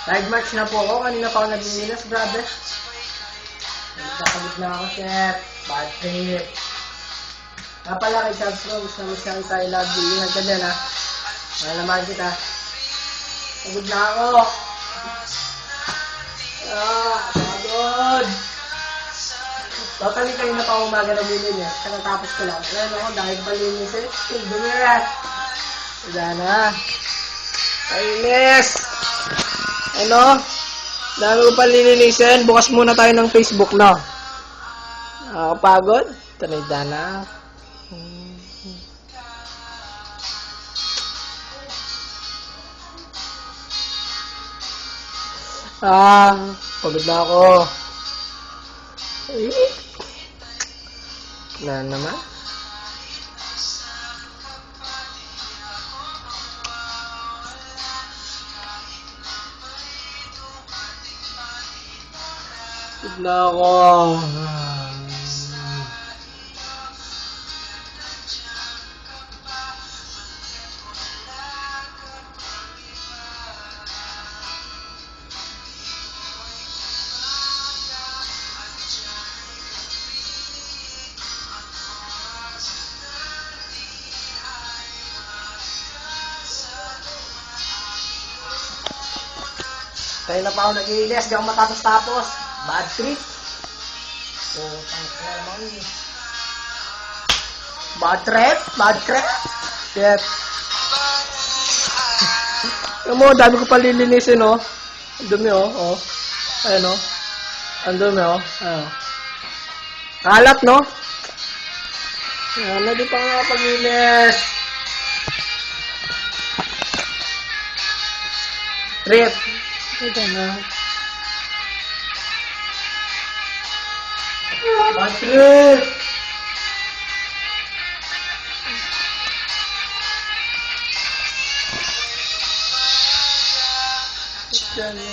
Side match na po ako. Kanina pa ako naglilinis, brother. Nagkakabit na ako, chef. Bad trip. Pala kay Charles Rose, na misyang tayo love you. Ingat ka dyan, ha. Mahal naman kita. Pagod na ako. Pagod. Totally kayo na pa umaga na bilinis. Katapos ko lang. Alam ako, dahil palinis eh. Bumirat. Wala na. Kainis. Ano? Dami ko pa lilinisin. Bukas muna tayo ng Facebook na. Pagod? Tanida na. Pagod na ako. Na naman. Pagod na ako. Kaya na pa ako nag-iilis, di ako matapos-tapos. Bad trip. Bad trip? Bad trip? Shit. Alam mo, dami ko pa lilinisin, oh. Ang dumi, oh. Ayan, oh. Ang dumi, oh. Ayan. Kalat, no? Ayan, hindi pa nga paglinis. Trip. Ito na. Bad trip! Ito na.